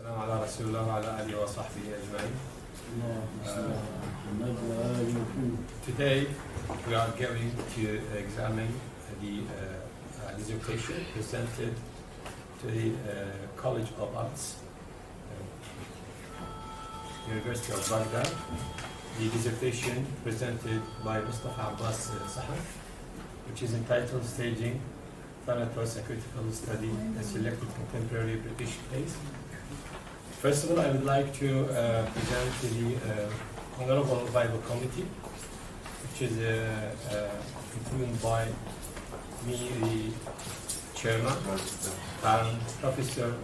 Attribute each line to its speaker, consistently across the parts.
Speaker 1: السلام على رسول الله وعلى آله وصحبه أجمعين. Today we are going to examine the dissertation presented to the College of Arts, University of Baghdad. The dissertation presented by Mostafa A, which is entitled Staging Thanatos, a Critical Study of Selected Contemporary British Plays. First of all, I would like to present to the Honorable Bible Committee, which is included by me, the Chairman, and Professor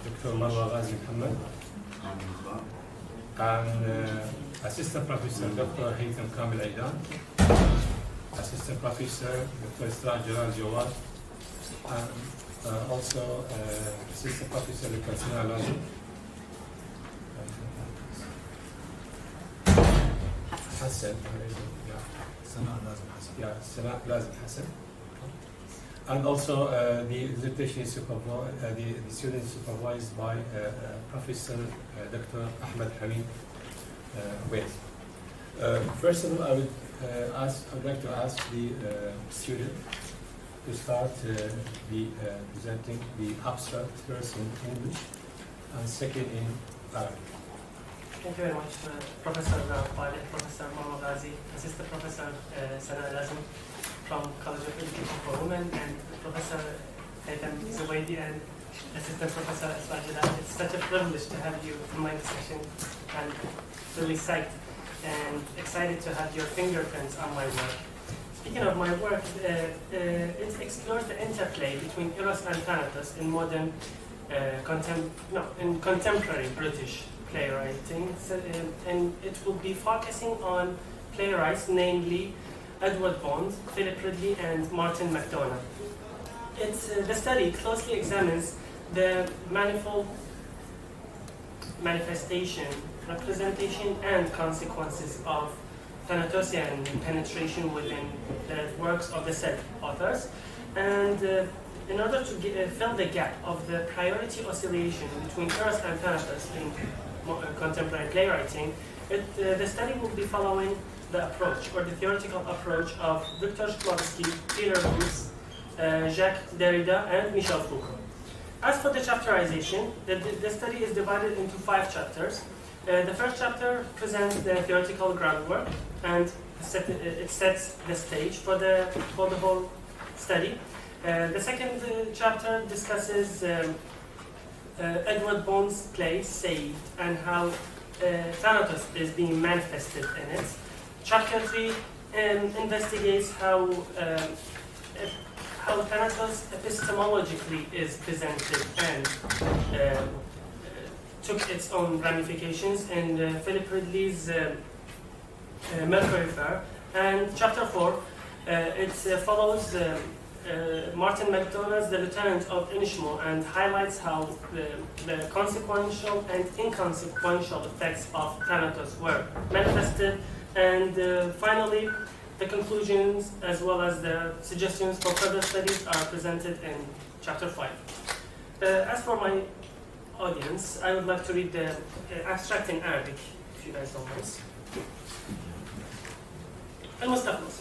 Speaker 1: Dr. Ghazi Muhammad, and Assistant Professor Dr. Haytham Kamil Aidan, Assistant Professor Dr. Isra Jalal Jawad, and also Assistant Professor Dr. Sana Lazim. Hassan, Sana Lazim Hassan. And also the dissertation is the student is supervised by Professor Dr. Ahmed Hamid Wade. First of all, I would like to ask the student to start presenting the abstract first in English and second in Arabic.
Speaker 2: Thank you very much, Professor Khalid, Professor Ghazi, Assistant Professor Sana Lazim from College of Education for Women, and Professor Haytham Zubaydi and Assistant Professor Isra Jalal. It's such a privilege to have you in my session, and really psyched and excited to have your fingerprints on my work. Speaking of my work, it explores the interplay between Eros and Thanatos in modern, contemporary British playwriting, and it will be focusing on playwrights, namely Edward Bond, Philip Ridley, and Martin McDonagh. The study closely examines the manifold manifestation, representation, and consequences of Thanatosian penetration within the works of the said authors, and in order to fill the gap of the priority oscillation between Eros and Thanatos in contemporary playwriting, the study will be following the approach, or the theoretical approach, of Dr. Shklovsky, Peter Bruce, Jacques Derrida, and Michel Foucault. As for the chapterization, the study is divided into 5 chapters. The first chapter presents the theoretical groundwork, and it sets the stage for the whole study. The second chapter discusses Edward Bond's play Saved and how Thanatos is being manifested in it. Chapter 3 investigates how Thanatos epistemologically is presented and took its own ramifications in Philip Ridley's Mercury Fair. And chapter 4, it follows Martin McDonagh's The Lieutenant of Inishmore, and highlights how the consequential and inconsequential effects of Thanatos were manifested. And finally, the conclusions as well as the suggestions for further studies are presented in chapter 5. As for my audience, I would like to read the abstract in Arabic, if you guys don't mind. المستخلص.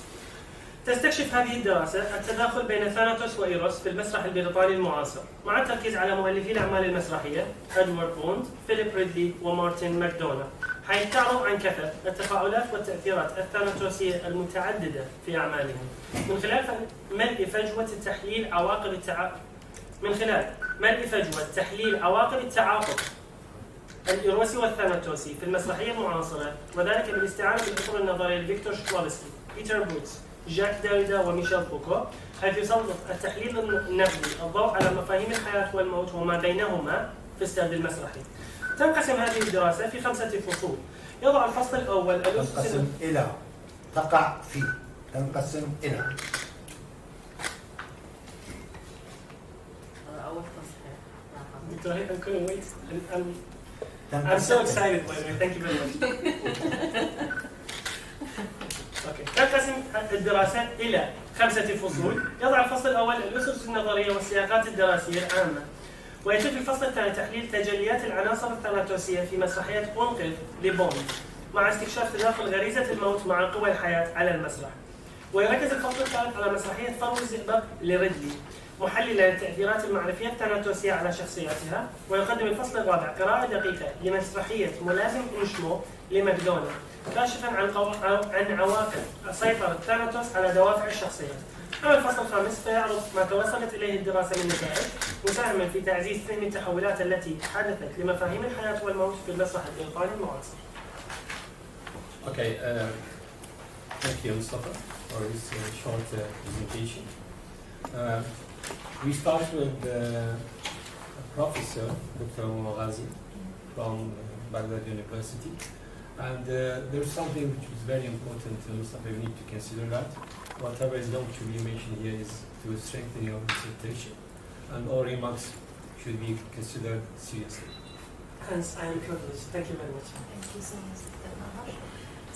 Speaker 2: تستكشف هذه الدراسة التداخل بين ثاناتوس وإيروس في المسرح البريطاني المعاصر، مع التركيز على مؤلفي الأعمال المسرحية إدوارد بوند، فيليب ريدلي، ومارتن ماكدوناغ، حيث تعرض عن كثرة التفاعلات والتأثيرات الثاناتوسية المتعددة في أعمالهم، من خلال ملء فجوة تحليل عواقب التعاطف الإيروسي والثاناتوسي في المسرحية المعاصرة، وذلك بالاستعانة بالأطر النظرية لفيكتور شكلوفسكي، بيتر بروتس، جاك ديريدا، وميشيل فوكو، حيث يسلط التحليل النقدي الضوء على مفاهيم الحياة والموت وما بينهما في السرد المسرحي. تنقسم هذه الدراسة في 5 فصول. يضع الفصل الأول
Speaker 3: تنقسم إلى تقع في تنقسم إلى
Speaker 2: أول فصل. I couldn't wait. I'm so excited by the way. Thank you very much. Okay. تنقسم الدراسات إلى 5 فصول. يضع الفصل الأول الأسس النظرية والسياقات الدراسية العامة، ويتم في الفصل الثاني تحليل تجليات العناصر الثاناتوسية في مسرحية أنقذ لبوند مع استكشاف تداخل غريزة الموت مع قوى الحياة على المسرح. ويركز الفصل الثالث على مسرحية فرو الزئبق لريدلي محللا التأثيرات المعرفية الثاناتوسية على شخصياتها. ويقدم الفصل الرابع قراءة دقيقة لمسرحية ملازم إنشمو لمكدوناغ كاشفا عن عواقب سيطرة ثاناتوس على دوافع الشخصيات. أما الفصل الخامس فيعرض ما توصلت إليه الدراسة من نتائج مساهما في تعزيز فهم التحولات التي حدثت لمفاهيم الحياة والموت في المسرح البريطاني المعاصر.
Speaker 1: Okay, thank you, Mustafa, for this short presentation. We start with Professor Dr. Ghazi from Baghdad University. And there's something which is very important, Mustafa, we need to consider that. Whatever is going to be mentioned here is to strengthen your dissertation, and all remarks should be considered seriously.
Speaker 2: Hence, I am privileged. Thank you very much.
Speaker 4: Thank you so much, Dr. Mahar.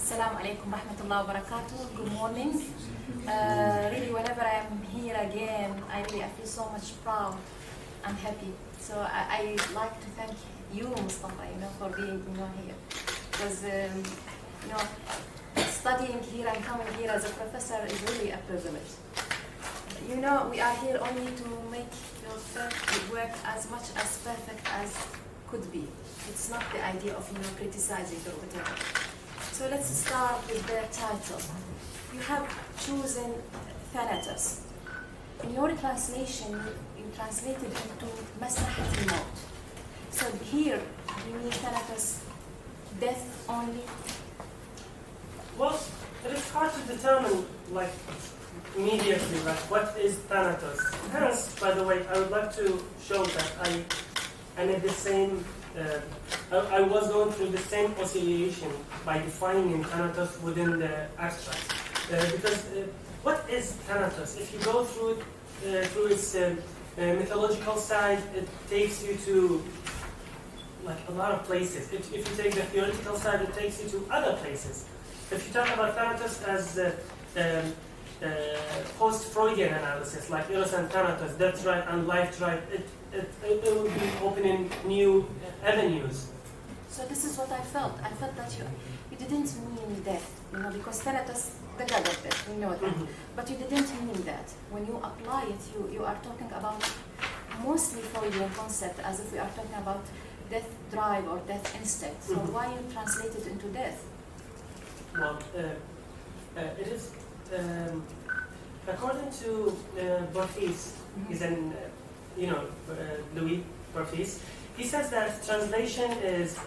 Speaker 4: Assalamu alaikum wa rahmatullahi wa barakatuh. Good morning. Really, whenever I am here again, I feel so much proud and happy. So I like to thank you, Mustafa, for being, here. Because, studying here and coming here as a professor is really a privilege. We are here only to make your work as much as perfect as could be. It's not the idea of, criticizing or whatever. So let's start with the title. You have chosen Thanatos. In your translation, you translated into مسرحة الموت. So here, you mean Thanatos, death only?
Speaker 2: Well, it is hard to determine, immediately, what is Thanatos. Hence, by the way, I would like to show that I made the same, I was going through the same oscillation by defining Thanatos within the abstract. Because what is Thanatos? If you go through its mythological side, it takes you to a lot of places. If you take the theoretical side, it takes you to other places. If you talk about Thanatos as post-Freudian analysis, like Eros and Thanatos, death drive and life drive, it will be opening new avenues.
Speaker 4: So this is what I felt. I felt that you didn't mean death, because Thanatos, the god of death, we know that. Mm-hmm. But you didn't mean that. When you apply it, you are talking about mostly Freudian concept, as if we are talking about death drive or death instinct. So why you translate it into death?
Speaker 2: Well, it is according to Borges, he's an Louis Borges. He says that translation is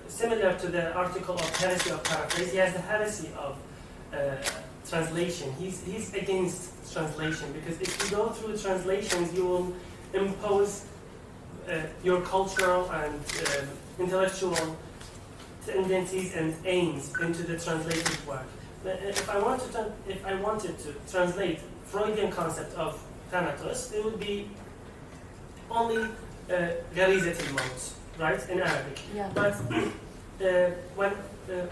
Speaker 2: similar to the article of heresy or paraphrase. He has the heresy of translation. He's against translation because if you go through translations, you will impose your cultural and intellectual tendencies and aims into the translated work. If I wanted to translate Freudian concept of Thanatos, it would be only غريزة الموت, right, in Arabic.
Speaker 4: Yeah.
Speaker 2: But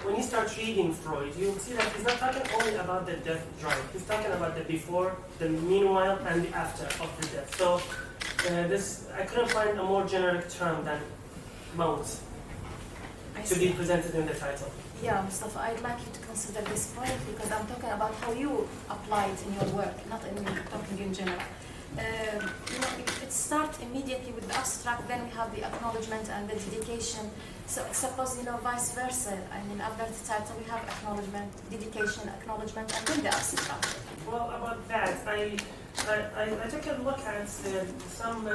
Speaker 2: when you start reading Freud, you'll see that he's not talking only about the death drive. He's talking about the before, the meanwhile, and the after of the death. So I couldn't find a more generic term than mout to be presented in the title.
Speaker 4: Yeah, Mustafa, I'd like you to consider this point because I'm talking about how you apply it in your work, not in talking in general. It starts immediately with the abstract, then we have the acknowledgement and the dedication. So suppose, vice versa. After the title, we have acknowledgement, dedication, acknowledgement, and then the abstract.
Speaker 2: Well, about that, I took a look at some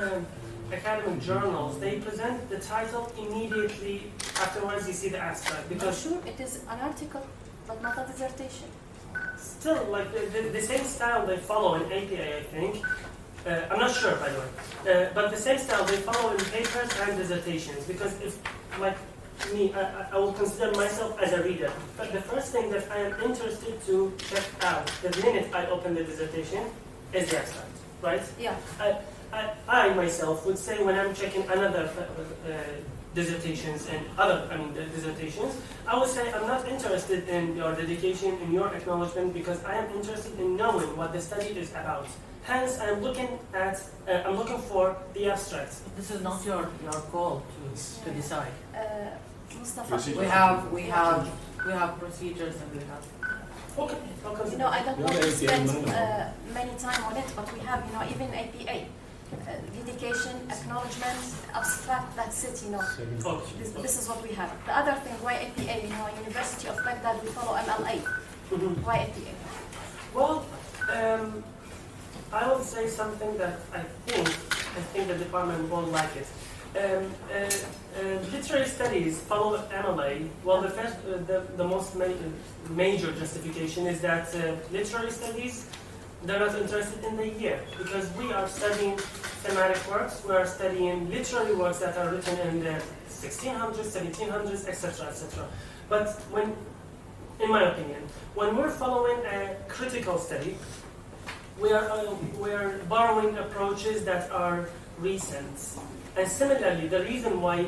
Speaker 2: academic journals. They present the title immediately afterwards you see the abstract. Because
Speaker 4: sure, it is an article, but not a dissertation.
Speaker 2: Still, the same style they follow in APA, I think. I'm not sure, by the way. But the same style they follow in papers and dissertations. Because if, like me, I will consider myself as a reader. But the first thing that I am interested to check out the minute I open the dissertation is the abstract, right?
Speaker 4: Yeah.
Speaker 2: I myself would say when I'm checking another dissertations and other, dissertations, I would say I'm not interested in your dedication, in your acknowledgement, because I am interested in knowing what the study is about. Hence, I'm looking for the abstract.
Speaker 5: This is not your call to decide.
Speaker 4: Mustafa,
Speaker 5: We have procedures and we have.
Speaker 2: Okay.
Speaker 4: I don't want to spend many time on it, but we have, even APA. Dedication, acknowledgement, abstract, that's it, This is what we have. The other thing, why APA? University of Baghdad, we follow MLA. Why APA?
Speaker 2: Well, I will say something that I think the department won't like it. Literary studies follow MLA. Well, the most major justification is that literary studies, they're not interested in the year, because we are studying thematic works, we are studying literary works that are written in the 1600s, 1700s, etc., etc. But in my opinion, when we're following a critical study, we are borrowing approaches that are recent. And similarly, the reason why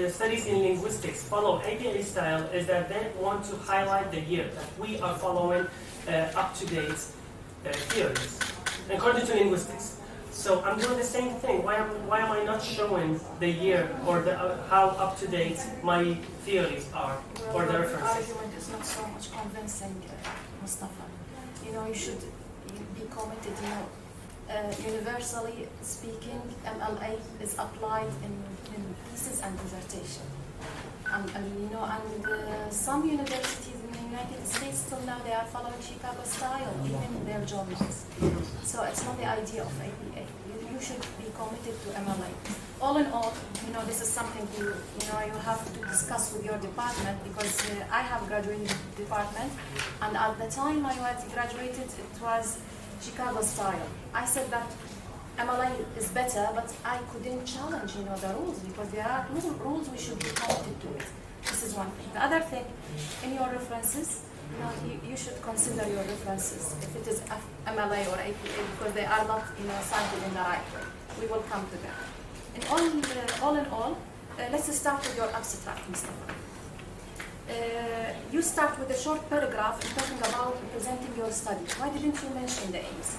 Speaker 2: studies in linguistics follow APA style is that they want to highlight the year, that we are following up-to-date theories, according to linguistics. So I'm doing the same thing. Why am I not showing the year or how up-to-date my theories are, or the references?
Speaker 4: The argument is not so much convincing, Mustafa. You should be committed, universally speaking, MLA is applied in thesis and dissertation. Some universities in the United States till now they are following Chicago style, even in their journals. So it's not the idea of APA. You should be committed to MLA. All in all, this is something you have to discuss with your department, because I have graduated department, and at the time I was graduated, it was Chicago style. I said that MLA is better, but I couldn't challenge, the rules, because there are rules we should be committed to it. This is one thing. The other thing, in your references, you should consider your references, if it is MLA or APA, because they are not, cited in the right way. We will come to that. And all in all, let's start with your abstract, Mustafa. You start with a short paragraph talking about presenting your study. Why didn't you mention the aims?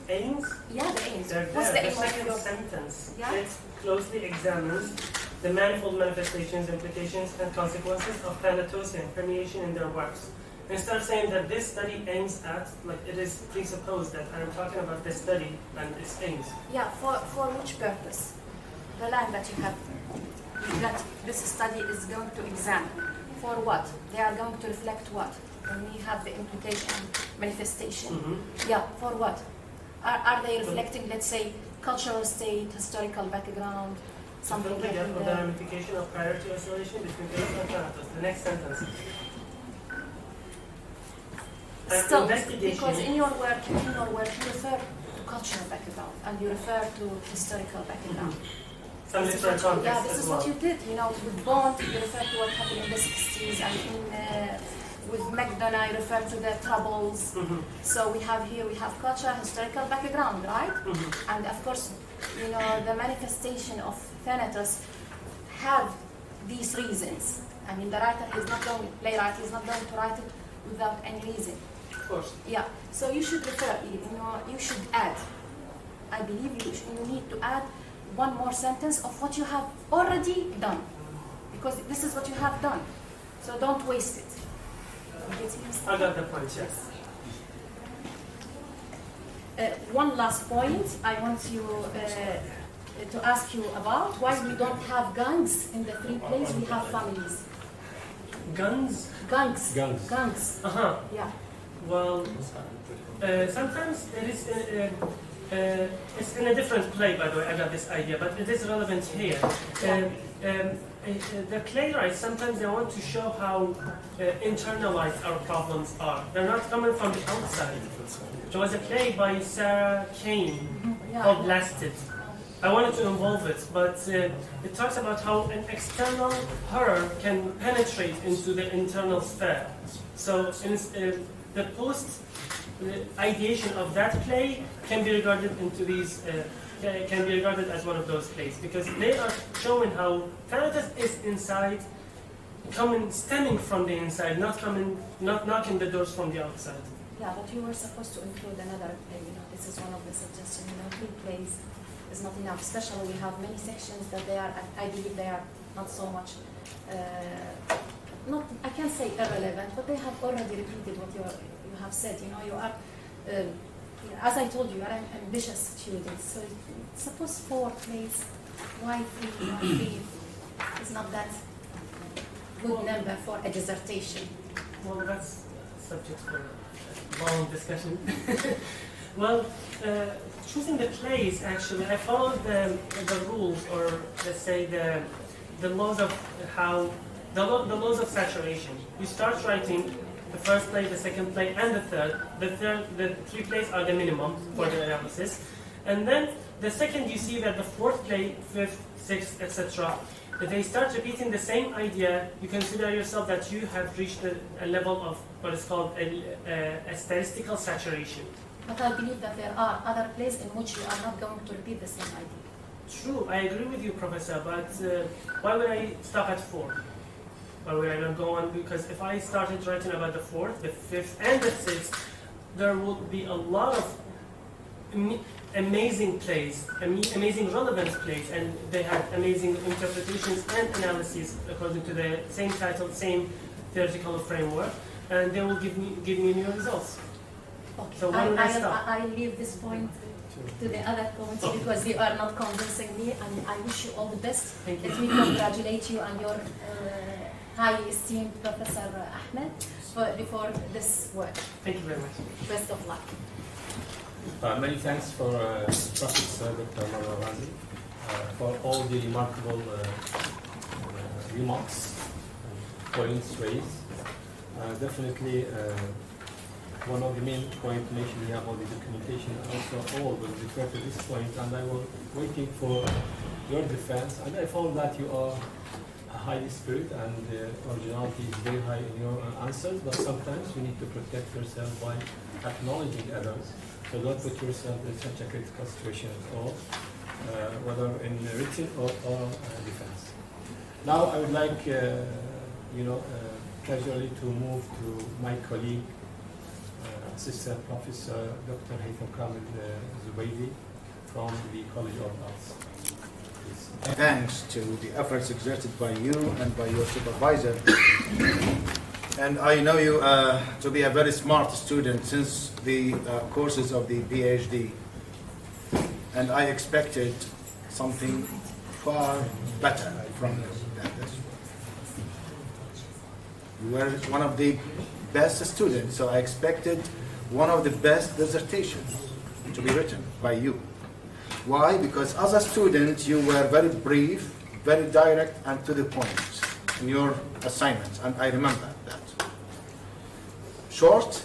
Speaker 2: Aims?
Speaker 4: Yeah, the aims.
Speaker 2: What's
Speaker 4: the
Speaker 2: aim of your sentence? Yeah? It closely examines the manifold manifestations, implications, and consequences of Thanatos and permeation in their works. Instead of saying that this study aims at, it is presupposed that I'm talking about this study and its aims. Yeah, for which purpose? The line that you have, that this study is going to examine. For what? They are going to reflect what? When we have the implication, manifestation. Mm-hmm. Yeah, for what? Are they reflecting, let's say, cultural state, historical background, something like that? The ramification of priority isolation between Derrida and Thanatos. The next sentence. Still, because in your work you refer to cultural background and you refer to historical background. Mm-hmm. Some different context. Yeah, this is what you did. With Bond, you refer to what happened in the 60s, and with McDonagh, you refer to the Troubles. Mm-hmm. So we have culture, historical background, right? Mm-hmm. And of course, the manifestation of Thanatos have these reasons. The writer playwright is not going to write it without any reason. Of course. Yeah. So you should refer. You should add. I believe you need to add one more sentence of what you have already done, because this is what you have done. So don't waste it. I got the point. Yes. One last point I want you to ask you about: why we don't have gangs in the three plays? We have families. Guns? Gangs. Uh-huh. Yeah. Well, sometimes it is. It's in a different play, by the way. I got this idea, but it is relevant here. The playwrights sometimes they want to show how internalized our problems are. They're not coming from the outside. There was a play by Sarah Kane called Blasted. I wanted to involve it, but it talks about how an external horror can penetrate into the internal sphere. So the post ideation of that play can be regarded into these can be regarded as one of those plays, because they are showing how Thanatos is inside, stemming from the inside, not knocking the doors from the outside.
Speaker 4: Yeah, but you were supposed to include another play. This is one of the suggestions. 3 plays is not enough. Especially we have many sections that they are, I believe they are not so much, not, I can't say irrelevant, but they have already repeated what you have said. You are, as I told you, you are an ambitious student. So suppose 4 plays, why 3? Why 3? It's not that good number for a dissertation.
Speaker 2: Well, that's subject for a long discussion. Well, choosing the plays, actually, I followed the rules, or let's say the laws of how the laws of saturation. You start writing the first play, the second play, and the third. The 3 plays are the minimum for the analysis, and then the second you see that the 4th play, 5th, 6th, etc. If they start repeating the same idea, you consider yourself that you have reached a level of what is called a statistical saturation.
Speaker 4: But I believe that there are other plays in which you are not going to repeat the same idea.
Speaker 2: True, I agree with you, Professor, but why would I stop at 4? Why would I not go on? Because if I started writing about the 4th, the 5th, and the 6th, there would be a lot of amazing plays, amazing relevant plays, and they have amazing interpretations and analyses according to the same title, same theoretical framework, and they will give me new results.
Speaker 4: Okay.
Speaker 2: So why would I stop?
Speaker 4: I leave this point to the other committee because you are not convincing me, and I wish you all the best.
Speaker 2: Thank you.
Speaker 4: Let me congratulate you and your highly esteemed Professor Ahmed before this work.
Speaker 2: Thank you very much.
Speaker 4: Best of luck.
Speaker 1: Many thanks for Professor Dr. Marwan for all the remarkable remarks and points raised. Definitely, one of the main points mentioned here about the documentation, also all will refer to this point, and I was waiting for your defense, and I found that you are a highly spirit and originality is very high in your answers, but sometimes you need to protect yourself by acknowledging others. So don't put yourself in such a critical situation at all, whether in written or defense. Now I would like, casually to move to my colleague, Assistant Professor Dr. Haytham Kamil Zubaydi from the College of Arts. Please.
Speaker 3: Thanks to the efforts exerted by you and by your supervisor. And I know you to be a very smart student since the courses of the PhD. And I expected something far better from you than this. You were one of the best students, so I expected one of the best dissertations to be written by you. Why? Because as a student, you were very brief, very direct, and to the point in your assignments, and I remember that. Short,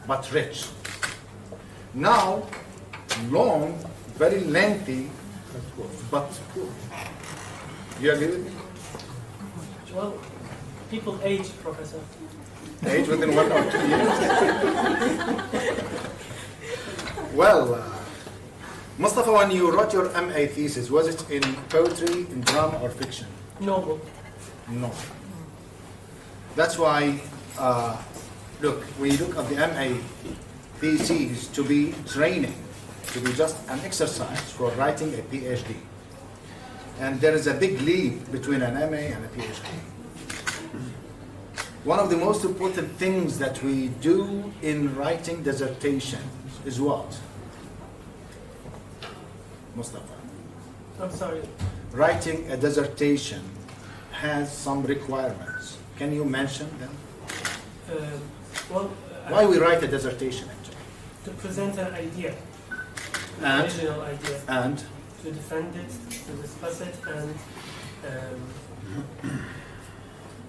Speaker 3: but rich. Now, long, very lengthy, but poor. You agree with me?
Speaker 2: Well, people age, Professor.
Speaker 3: Age within 1 or 2 years? Well, Mostafa, when you wrote your MA thesis, was it in poetry, in drama, or fiction?
Speaker 2: No.
Speaker 3: No. That's why, look, we look at the MA thesis to be training, to be just an exercise for writing a PhD. And there is a big leap between an MA and a PhD. One of the most important things that we do in writing dissertations is what? Mustafa.
Speaker 2: I'm sorry.
Speaker 3: Writing a dissertation has some requirements. Can you mention them? Why we write a dissertation actually?
Speaker 2: To present an idea,
Speaker 3: And,
Speaker 2: original idea,
Speaker 3: and
Speaker 2: to defend it, to discuss it, and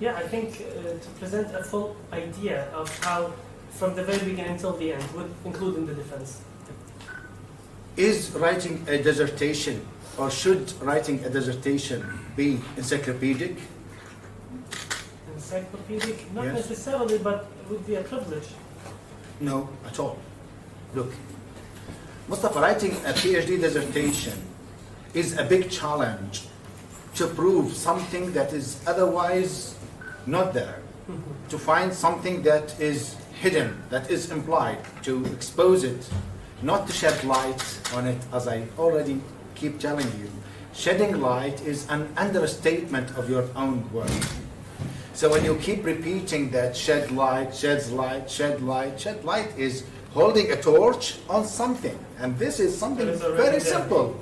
Speaker 2: I think to present a full idea of how, from the very beginning till the end, including the defense.
Speaker 3: is writing a dissertation, or should writing a dissertation be encyclopedic?
Speaker 2: encyclopedic? Not
Speaker 3: Yes.
Speaker 2: necessarily, but it would be a privilege.
Speaker 3: No, at all. Look, Mustafa, writing a PhD dissertation is a big challenge to prove something that is otherwise not there, to find something that is hidden, that is implied, to expose it, not to shed light on it, as I already keep telling you. Shedding light is an understatement of your own work. So when you keep repeating that shed light, sheds light, shed light is holding a torch on something. And this is something very simple.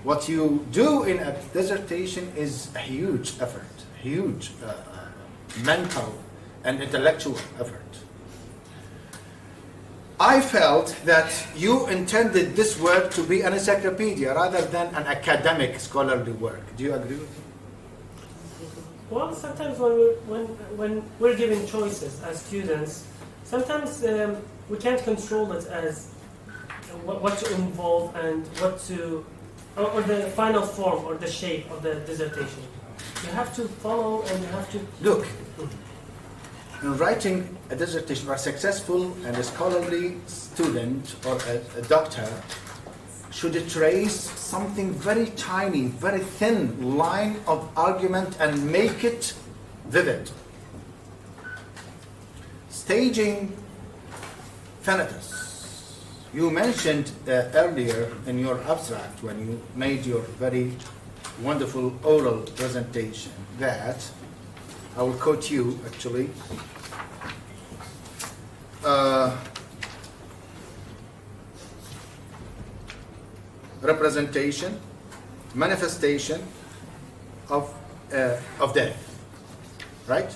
Speaker 3: What you do in a dissertation is a huge effort, huge mental and intellectual effort. I felt that you intended this work to be an encyclopedia rather than an academic scholarly work. Do you agree with me?
Speaker 2: Well, sometimes when we're given choices as students, sometimes we can't control it as what to involve and what to, or the final form or the shape of the dissertation. You have to follow and you have to...
Speaker 3: Look, in writing a dissertation, a successful and a scholarly student or a doctor should trace something very tiny, very thin line of argument and make it vivid. Staging Thanatos. You mentioned earlier in your abstract when you made your very wonderful oral presentation that, I will quote you actually, representation, manifestation of death, right?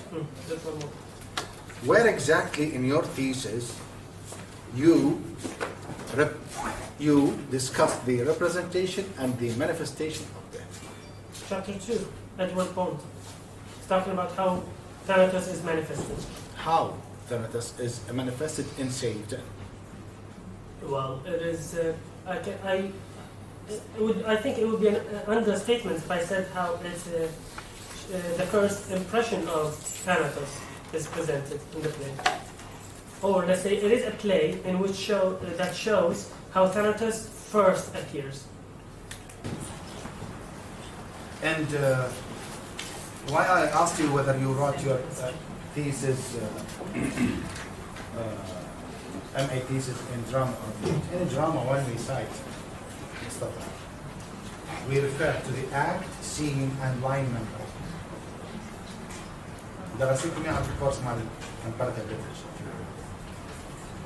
Speaker 3: Where exactly in your thesis you discussed the representation and the manifestation of death?
Speaker 2: Chapter 2, at one point. It's talking about how Thanatos is manifested.
Speaker 3: How Thanatos is manifested in Satan?
Speaker 2: Well, it is. I think it would be an understatement if I said how it's the first impression of Thanatos is presented in the play. Or let's say it is a play in which that shows how Thanatos first appears.
Speaker 3: And why I asked you whether you wrote your thesis, MA thesis in drama or not. In drama, when we cite Mustafa, we refer to the act, scene, and line number. دراسيكم يعني في course مع comparative literature.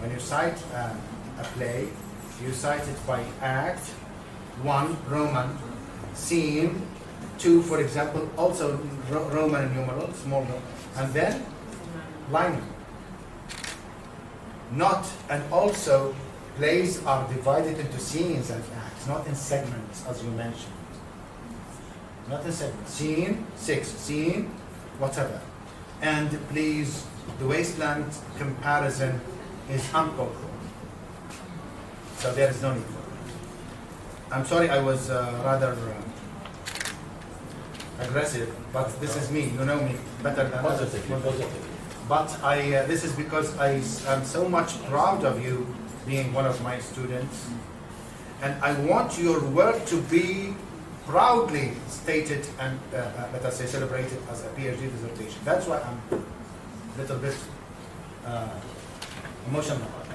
Speaker 3: When you cite a play, you cite it by act, 1, Roman, scene, 2, for example, also Roman numeral, small number, and then line. Not, and also plays are divided into scenes and acts, not in segments as you mentioned. Not in segments. Scene, 6, scene, whatever. And please, the wasteland comparison is uncalled for. So there is no need for it. I'm sorry I was rather aggressive, but this is me. You know me better than
Speaker 1: Positively.
Speaker 3: But this is because I am so much proud of you being one of my students, and I want your work to be proudly stated and let us say celebrated as a PhD dissertation. That's why I'm a little bit emotional about it.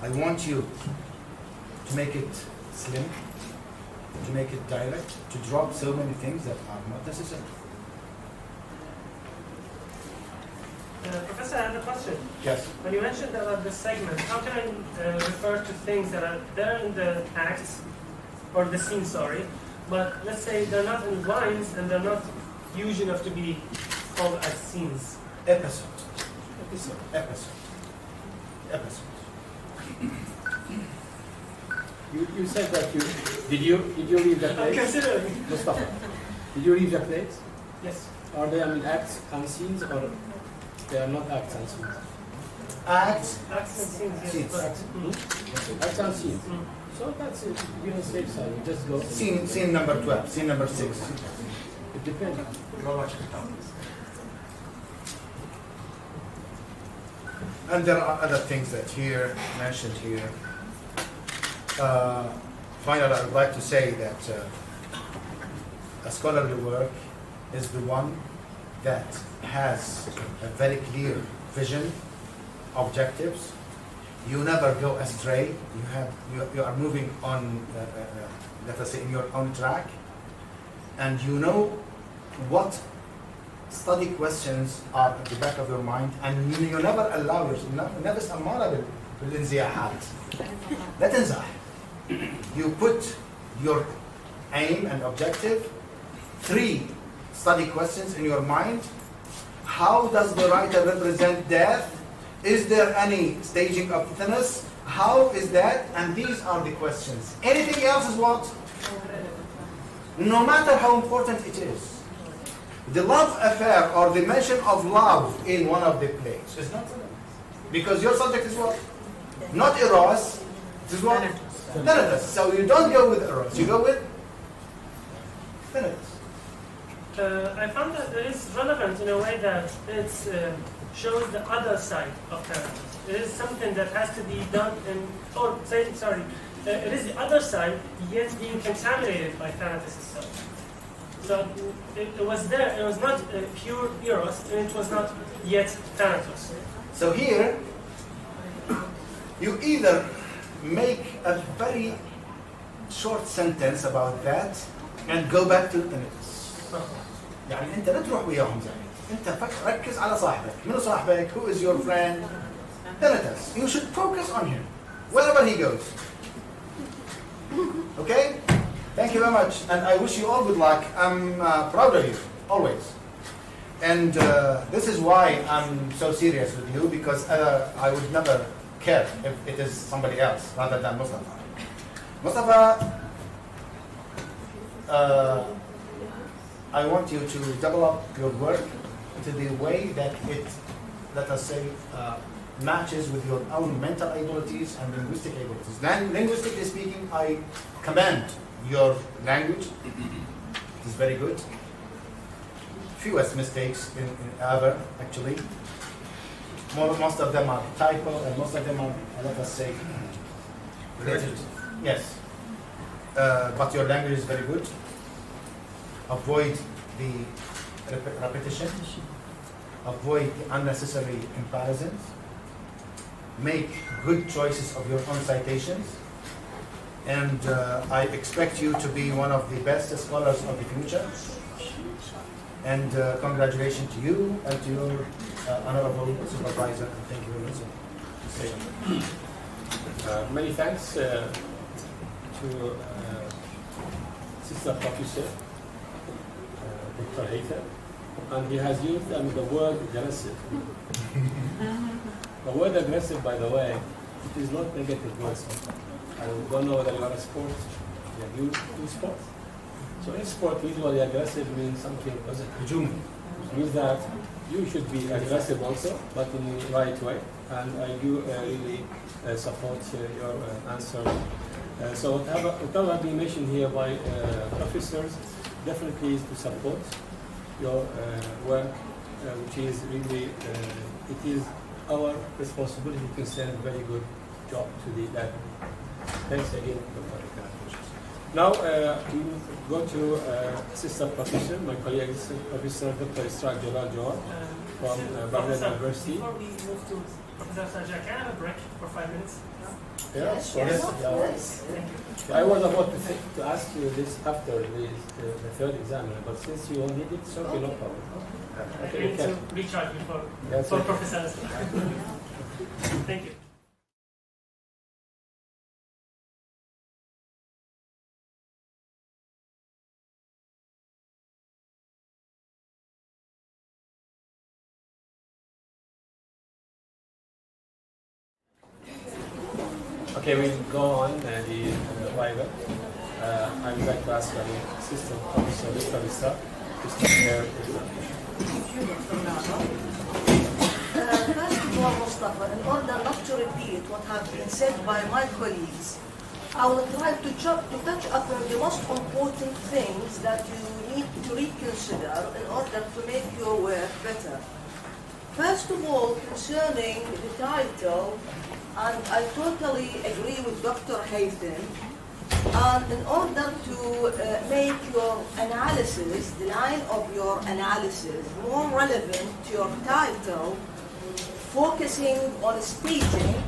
Speaker 3: I want you to make it slim, to make it direct, to drop so many things that are not necessary.
Speaker 2: Professor, I have a question.
Speaker 3: Yes.
Speaker 2: When you mentioned about the segment, how can I refer to things that are there in the acts, or the scene, sorry, but let's say they're not in lines and they're not huge enough to be called as scenes?
Speaker 3: Episode.
Speaker 1: You said that did you read the
Speaker 2: I'm
Speaker 1: plays?
Speaker 2: considering.
Speaker 1: Mustafa, did you read the plays?
Speaker 2: Yes.
Speaker 1: Are they acts and scenes, or they are not acts and scenes?
Speaker 3: Acts.
Speaker 2: Acts and scenes, yes.
Speaker 3: Scenes.
Speaker 2: But,
Speaker 1: Acts and scenes. So that's it. You're on the safe side. You just go.
Speaker 3: Scene number 12, scene number 6.
Speaker 1: It depends.
Speaker 3: And there are other things that here mentioned here. Finally, I would like to say that a scholarly work is the one that has a very clear vision, objectives. You never go astray. You are moving on, let us say, in your own track, and you know what study questions are at the back of your mind, and you never allow yourself, نفس أمارة بالانزياحات. لا تنزح. You put your aim and objective, 3 study questions in your mind. How does the writer represent death? Is there any staging of Thanatos? How is that? And these are the questions. Anything else is what? No matter how important it is. The love affair or the mention of love in one of the plays is not relevant. Because your subject is what? Not Eros. It is what? Thanatos. So you don't go with Eros, you go with Thanatos.
Speaker 2: I found that it is relevant in a way that it shows the other side of Thanatos. It is something that has to be done it is the other side, yet being contaminated by Thanatos itself. So it was there, it was not pure Eros, and it was not yet Thanatos.
Speaker 3: So here, you either make a very short sentence about that and go back to Thanatos. يعني أنت لا تروح وياهم يعني. أنت ركز على صاحبك. منو صاحبك? Who is your friend? Thanatos. You should focus on him, wherever he goes. Okay? Thank you very much, and I wish you all good luck. I'm proud of you, always. And this is why I'm so serious with you, because I would never care if it is somebody else rather than Mostafa. Mostafa, I want you to develop your work to the way that it, let us say, matches with your own mental abilities and linguistic abilities. Linguistically speaking, I commend your language. It is very good. Fewest mistakes in ever, actually. Most of them are typo, and most of them are, let us say, related. Yes. But your language is very good. Avoid the repetition. Avoid the unnecessary comparisons. Make good choices of your own citations. And I expect you to be one of the best scholars of the future. And congratulations to you and to your honorable supervisor. Thank you very much.
Speaker 1: Many thanks to Sister Professor Dr. Haytham, and he has used the word aggressive. The word aggressive, by the way, it is not negative word. I don't know whether you are a sport. Yeah, you do sports. So in sport, usually aggressive means something positive. It means that you should be aggressive also, but in the right way. And I do really support your answer. So whatever being mentioned here by professors definitely is to support your work, which is really, it is our responsibility to send a very good job to the library. Thanks again, Dr. Now we will go to assistant professor, my colleague, assistant professor Dr. Jalal from Berlin University.
Speaker 2: Before we move to Professor Sajjad, can I have a break for 5 minutes?
Speaker 1: Yes, yes.
Speaker 2: Thank you.
Speaker 1: I was about to ask you this after the third examiner, but since you all need it, so okay, no problem.
Speaker 2: I need to recharge before professors. Thank you.
Speaker 1: Okay, we'll go on the private. I would like to ask the assistant professor, Mr. Vista, to start their examination.
Speaker 6: First of all, Mostafa, in order not to repeat what has been said by my colleagues, I will try to touch upon the most important things that you need to reconsider in order to make your work better. First of all, concerning the title, and I totally agree with Dr. Haytham, and in order to make your analysis, the line of your analysis, more relevant to your title, focusing on staging,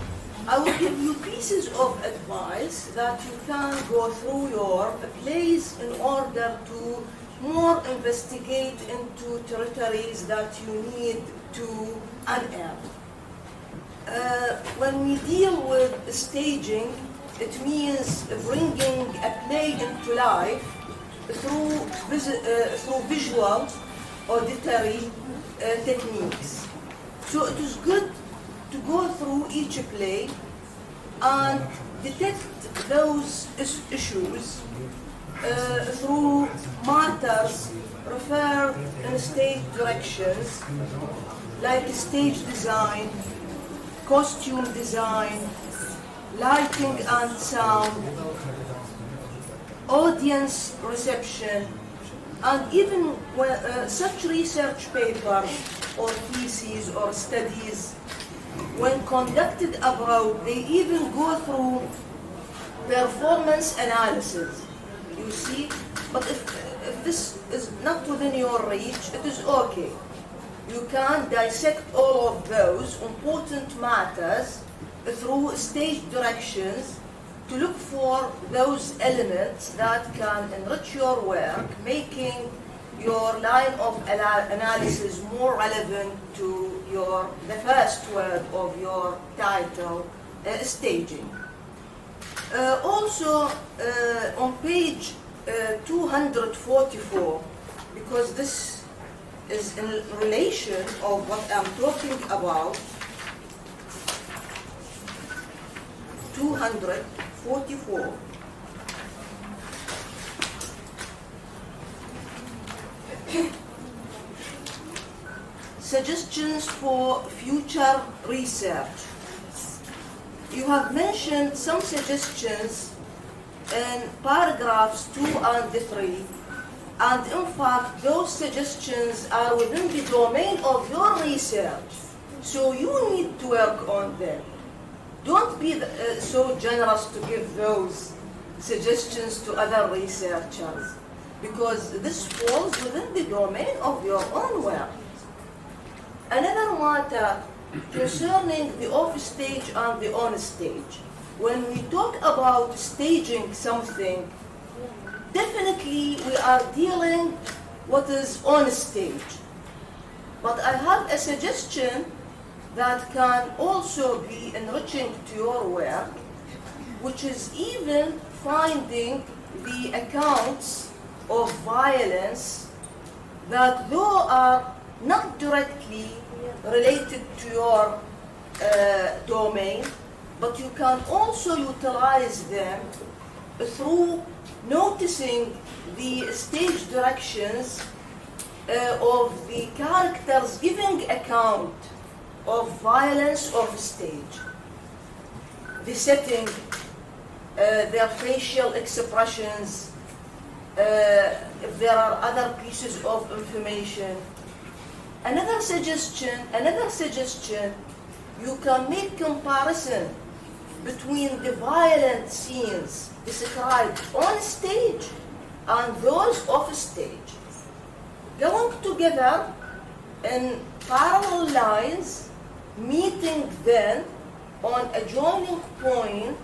Speaker 6: I will give you pieces of advice that you can go through your plays in order to more investigate into territories that you need to unearth. When we deal with staging, it means bringing a play into life through visual, auditory techniques. So it is good to go through each play and detect those issues through matters referred in stage directions, like stage design, costume design, lighting and sound, audience reception, and even such research papers or theses or studies, when conducted abroad, they even go through performance analysis, you see? But if this is not within your reach, it is okay. You can dissect all of those important matters through stage directions to look for those elements that can enrich your work, making your line of analysis more relevant to the first word of your title, staging. Also, on page 244, because this is in relation of what I'm talking about, 244. Suggestions for future research. You have mentioned some suggestions in paragraphs 2 and 3, and in fact those suggestions are within the domain of your research, so you need to work on them. Don't be so generous to give those suggestions to other researchers, because this falls within the domain of your own work. Another matter concerning the off-stage and the on-stage. When we talk about staging something, definitely we are dealing what is on stage. But I have a suggestion that can also be enriching to your work, which is even finding the accounts of violence that though are not directly related to your domain, but you can also utilize them through noticing the stage directions of the characters giving account of violence of stage, the setting, their facial expressions, if there are other pieces of information. Another suggestion, you can make comparison between the violent scenes described on stage and those off stage. Going together in parallel lines, meeting then on a joining point,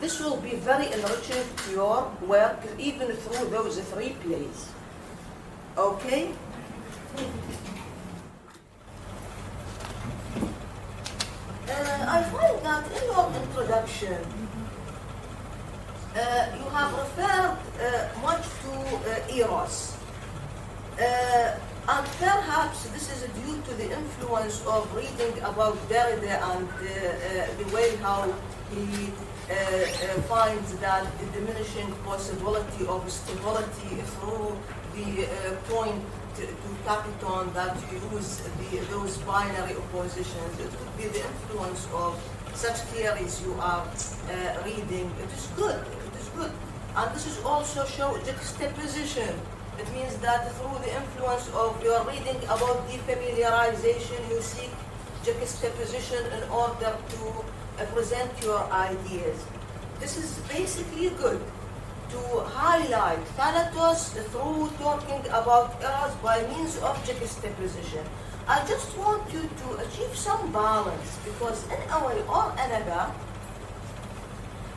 Speaker 6: this will be very enriching to your work, even through those 3 plays. Okay? I find that in your introduction, you have referred much to Eros. And perhaps this is due to the influence of reading about Derrida and the way how he finds that the diminishing possibility of stability through the point to capiton that you use those binary oppositions. It could be the influence of such theories you are reading. It is good. And this is also show juxtaposition It means that through the influence of your reading about defamiliarization, you seek juxtaposition in order to present your ideas. This is basically good to highlight Thanatos through talking about eras by means of juxtaposition. I just want you to achieve some balance, because in a way or another,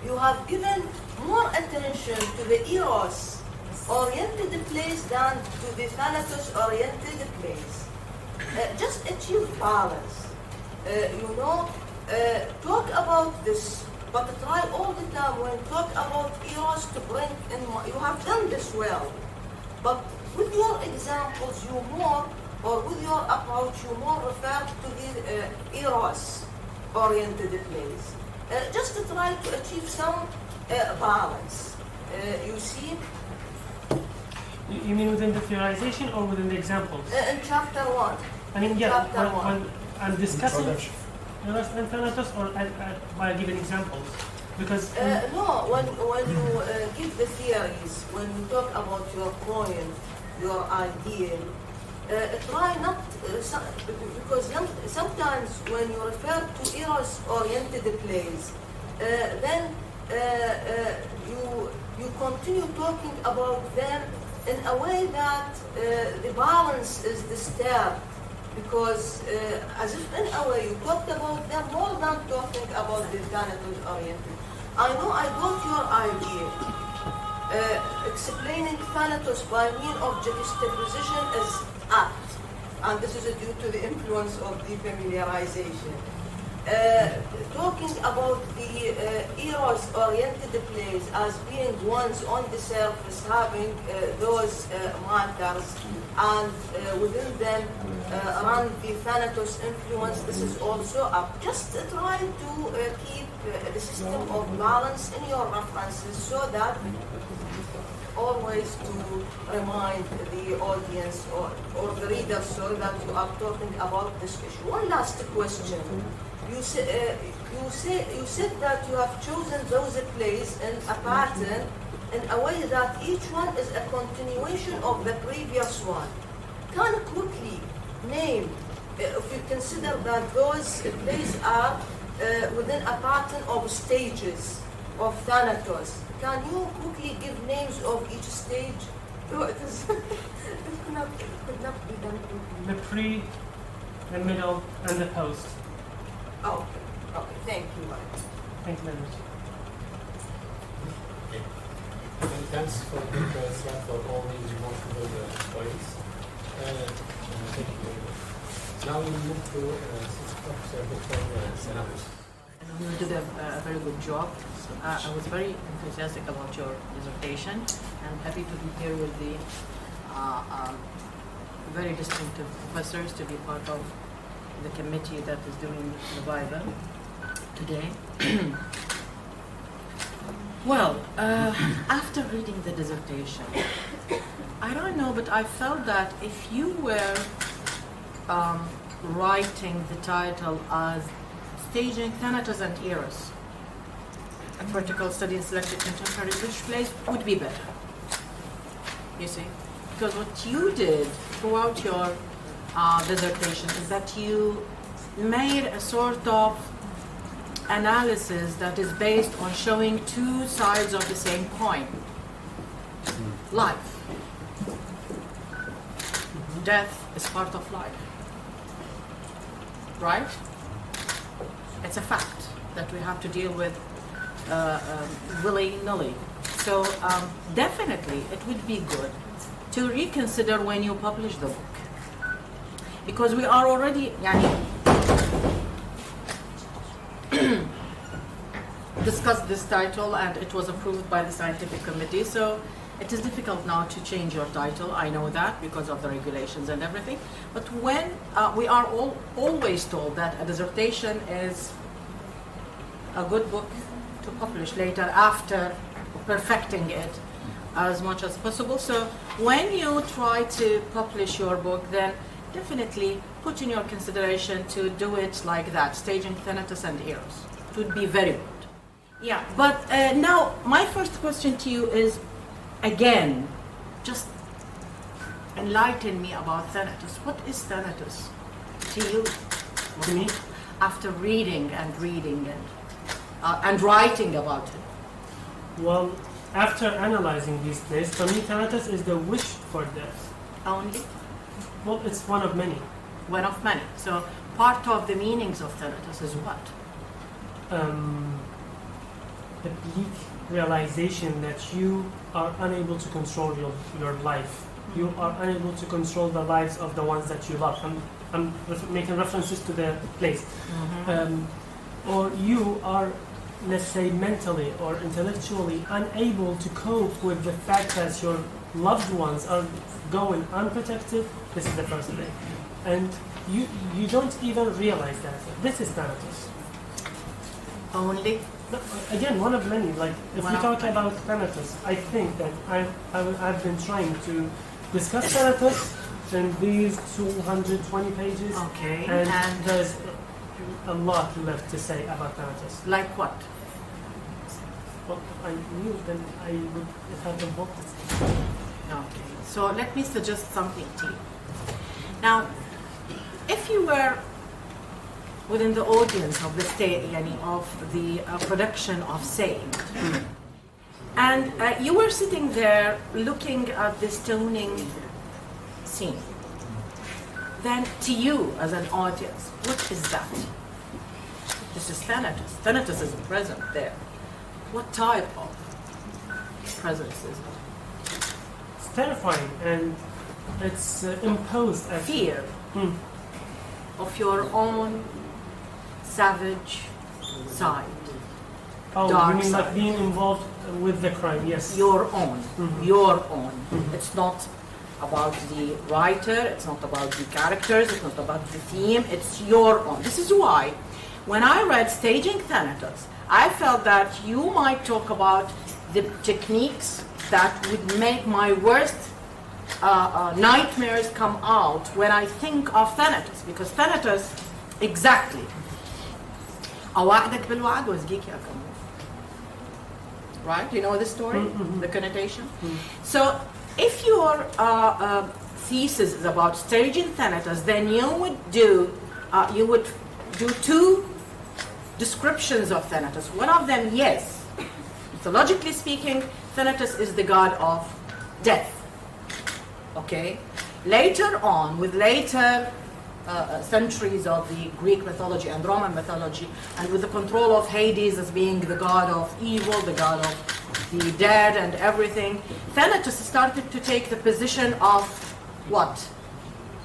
Speaker 6: you have given more attention to the Eros-oriented plays than to the Thanatos-oriented plays. Just achieve balance. Talk about this, but try all the time when talk about Eros to bring in, you have done this well, but with your examples you more, or with your approach you more refer to the Eros-oriented plays. Just to try to achieve some balance. You see?
Speaker 2: You mean within the theorization or within the examples?
Speaker 6: In chapter 1.
Speaker 2: I mean, yeah,
Speaker 6: Chapter
Speaker 2: when I'm discussing Eros and Thanatos, or by giving examples, because
Speaker 6: no, when you give the theories, when you talk about your point, your idea, try not because sometimes when you refer to Eros-oriented plays, then you continue talking about them in a way that the balance is disturbed, because as if in a way you talked about them more than talking about the Thanatos-oriented. I know I got your idea. Explaining Thanatos by means of juxtaposition is apt, and this is due to the influence of defamiliarization. Talking about the Eros-oriented plays as being ones on the surface having those markers, and within them run the Thanatos influence, this is also up. Just try to keep the system of balance in your references, so that always to remind the audience or the reader, so that you are talking about this issue. One last question. You said that you have chosen those plays in a pattern in a way that each one is a continuation of the previous one. Can you quickly name, if you consider that those plays are within a pattern of stages of Thanatos, can you quickly give names of each stage? It could not be done quickly.
Speaker 2: the pre, the middle, and the post.
Speaker 6: Okay, thank you.
Speaker 2: Thank you very much.
Speaker 7: Okay. And thanks for the slide for all these remarkable points. Thank you very much. Now we move to Professor Thanatos.
Speaker 5: You did a very good job. I was very enthusiastic about your dissertation, and happy to be here with the very distinctive professors to be part of the committee that is doing the Bible today. Well, after reading the dissertation, I don't know, but I felt that if you were writing the title as Staging Thanatos and Eros, a practical study in selected contemporary British plays, would be better. You see? Because what you did throughout your dissertation is that you made a sort of analysis that is based on showing two sides of the same coin. Life. Death is part of life. Right? It's a fact that we have to deal with willy-nilly. So definitely it would be good to reconsider when you publish the book. Because we are already discussed this title, and it was approved by the scientific committee, so it is difficult now to change your title. I know that because of the regulations and everything. But when we are always told that a dissertation is a good book to publish later after perfecting it as much as possible. So when you try to publish your book, then definitely put in your consideration to do it like that, staging Thanatos and Eros. It would be very good. Yeah, but now my first question to you is, again, just enlighten me about Thanatos. What is Thanatos to you?
Speaker 2: To me?
Speaker 5: After reading and writing about it.
Speaker 2: Well, after analyzing these plays, for me, Thanatos is the wish for death.
Speaker 5: Only
Speaker 2: Well, it's one of many.
Speaker 5: one of many. So part of the meanings of Thanatos is what?
Speaker 2: The bleak realization that you are unable to control your life. You are unable to control the lives of the ones that you love. I'm making references to the place. Or you are, let's say, mentally or intellectually unable to cope with the fact that your loved ones are going unprotected. This is the first thing. And you don't even realize that. This is Thanatos.
Speaker 5: Only
Speaker 2: No, again, one of many. Like, if
Speaker 5: One
Speaker 2: we
Speaker 5: of
Speaker 2: talk
Speaker 5: many.
Speaker 2: about Thanatos, I think that I've been trying to discuss Thanatos in these 220 pages.
Speaker 5: okay.
Speaker 2: And
Speaker 5: And
Speaker 2: there's a lot left to say about Thanatos.
Speaker 5: like what?
Speaker 2: Well, if I knew, then I would have invoked it.
Speaker 5: Okay. So let me suggest something to you. Now, if you were within the audience of the of the production of Saved, and you were sitting there looking at the stoning scene, then to you as an audience, what is that? This is Thanatos. Thanatos is present there. What type of presence is it?
Speaker 2: It's terrifying, and it's imposed as
Speaker 5: Fear of your own savage side.
Speaker 2: Oh,
Speaker 5: Dark
Speaker 2: you mean like
Speaker 5: side.
Speaker 2: being involved with the crime? Yes.
Speaker 5: Your own. Your own. It's not about the writer, it's not about the characters, it's not about the theme, it's your own. This is why, when I read Staging Thanatos, I felt that you might talk about the techniques that would make my worst nightmares come out when I think of Thanatos, because Thanatos, exactly. أوعدك بالوعد وأزجيك يا كمون. Right? You know the story? The connotation? So, if your thesis is about staging Thanatos, then you would do two descriptions of Thanatos. One of them, yes, mythologically speaking, Thanatos is the god of death. Okay? Later on, with later centuries of the Greek mythology and Roman mythology, and with the control of Hades as being the god of evil, the god of the dead and everything, Thanatos started to take the position of what?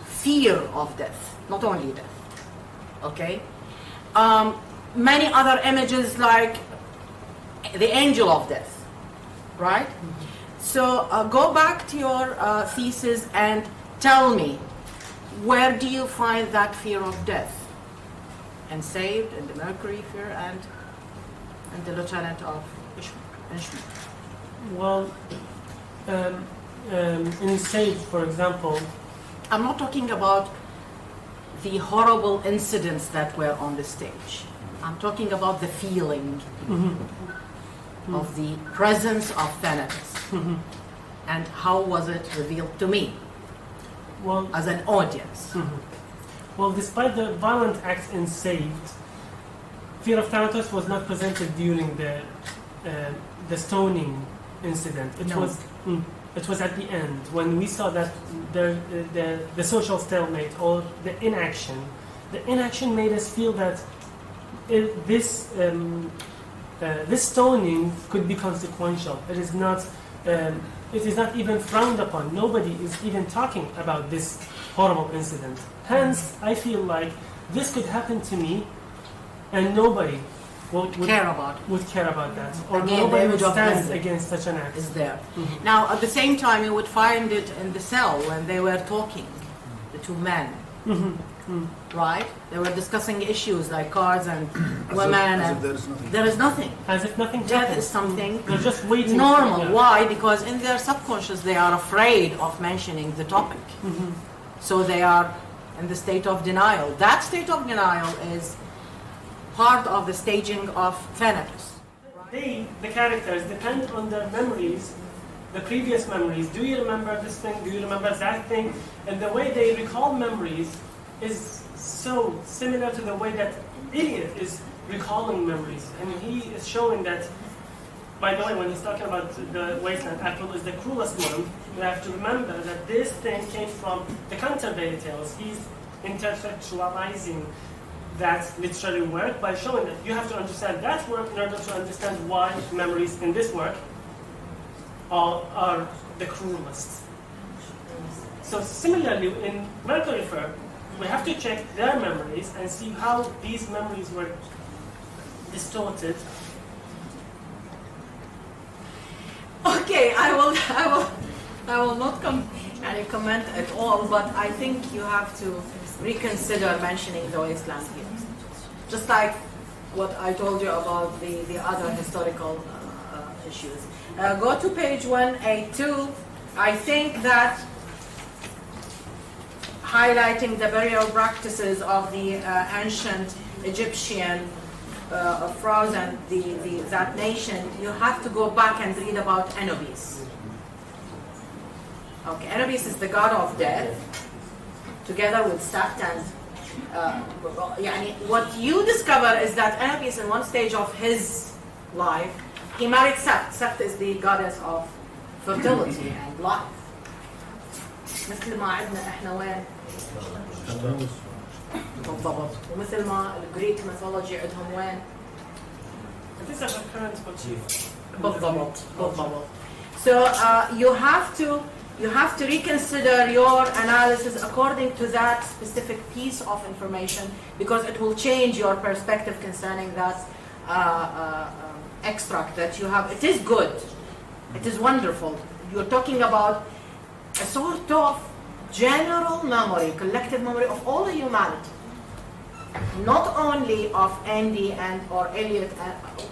Speaker 5: Fear of death, not only death. Okay? Many other images like the angel of death, right? So go back to your thesis and tell me, where do you find that fear of death? And Saved, and the Mercury fear, and the Lieutenant of Ishmael.
Speaker 2: Well, in Saved, for example,
Speaker 5: I'm not talking about the horrible incidents that were on the stage. I'm talking about the feeling of the presence of Thanatos. And how was it revealed to me as an audience?
Speaker 2: Well, despite the violent acts in Saved, fear of Thanatos was not presented during the stoning incident. It was at the end when we saw that the social stalemate or the inaction. The inaction made us feel that this stoning could be consequential. It is not even frowned upon. Nobody is even talking about this horrible incident. Hence, I feel like this could happen to me, and nobody would care about that, or
Speaker 5: Again,
Speaker 2: nobody
Speaker 5: the
Speaker 2: would
Speaker 5: image of
Speaker 2: stand
Speaker 5: Leslie
Speaker 2: against such an act.
Speaker 5: is there. Now, at the same time, you would find it in the cell when they were talking, the two men. Right? They were discussing issues like cars and women.
Speaker 3: As if there is nothing.
Speaker 5: There is nothing.
Speaker 2: As if nothing
Speaker 5: Death
Speaker 2: happened.
Speaker 5: is something
Speaker 2: They're just waiting.
Speaker 5: normal.
Speaker 2: Yeah.
Speaker 5: Why? Because in their subconscious they are afraid of mentioning the topic. So they are in the state of denial. That state of denial is part of the staging of Thanatos.
Speaker 2: They, the characters, depend on their memories the previous memories. Do you remember this thing? Do you remember that thing? And the way they recall memories is so similar to the way that Eliot is recalling memories. And he is showing that, by the way, when he's talking about the wasteland, April is the cruelest one. You have to remember that this thing came from the Canterbury Tales. He's intertextualizing that literary work by showing that you have to understand that work in order to understand why memories in this work are the cruelest. So similarly, in Mercury Fur, we have to check their memories and see how these memories were distorted.
Speaker 5: Okay, I will not comment at all, but I think you have to reconsider mentioning the wasteland here. Just like what I told you about the other historical issues. Go to page 182. I think that highlighting the burial practices of the ancient Egyptian Pharaohs and that nation, you have to go back and read about Anubis. Okay, Anubis is the god of death, together with Set and what you discover is that Anubis in one stage of his life, he married Set. Set is the goddess of fertility and life. مثل ما عندنا احنا وين؟ بالضبط. ومثل ما الجريك mythology عندهم وين؟
Speaker 2: This is a current motif.
Speaker 5: بالضبط. So you have to reconsider your analysis according to that specific piece of information, because it will change your perspective concerning that extract that you have. It is good. It is wonderful. You're talking about a sort of general memory, collective memory of all of humanity. Not only of Andy or Eliot,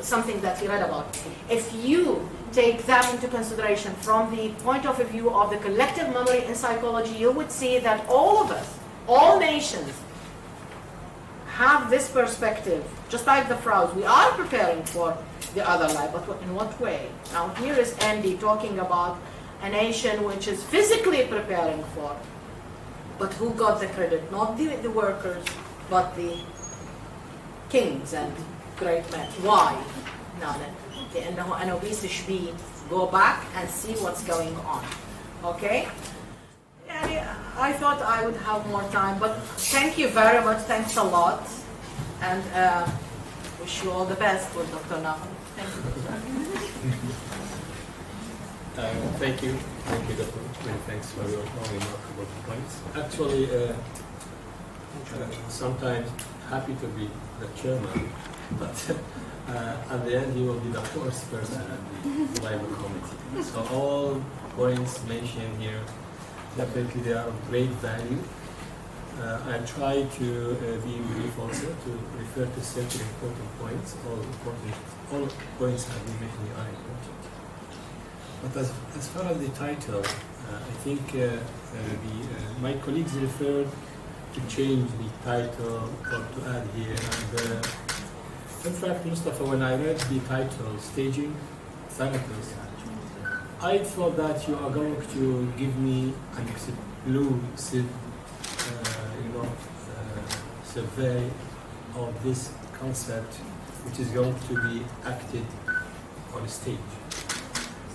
Speaker 5: something that he read about. If you take that into consideration from the point of view of the collective memory in psychology, you would see that all of us, all nations, have this perspective. Just like the Pharaohs, we are preparing for the other life, but in what way? Now here is Andy talking about a nation which is physically preparing for, but who got the credit? Not the workers, but the kings and great men. Why? لأنه أنوبيس شبيه. Go back and see what's going on. Okay? I thought I would have more time, but thank you very much. Thanks a lot. And wish you all the best with Dr. Nahum. Thank you.
Speaker 1: Thank you, Dr. Many thanks for your remarkable points. Actually, sometimes happy to be the chairman, but at the end you will be the first person at the Bible committee. So all points mentioned here, definitely they are of great value. I try to be brief also, to refer to certain important points. All points have been mentioned are important. But as far as the title, I think my colleagues referred to change the title or to add here. And in fact, Mustafa, when I read the title, Staging Thanatos, I thought that you are going to give me an exclusive survey of this concept, which is going to be acted on stage.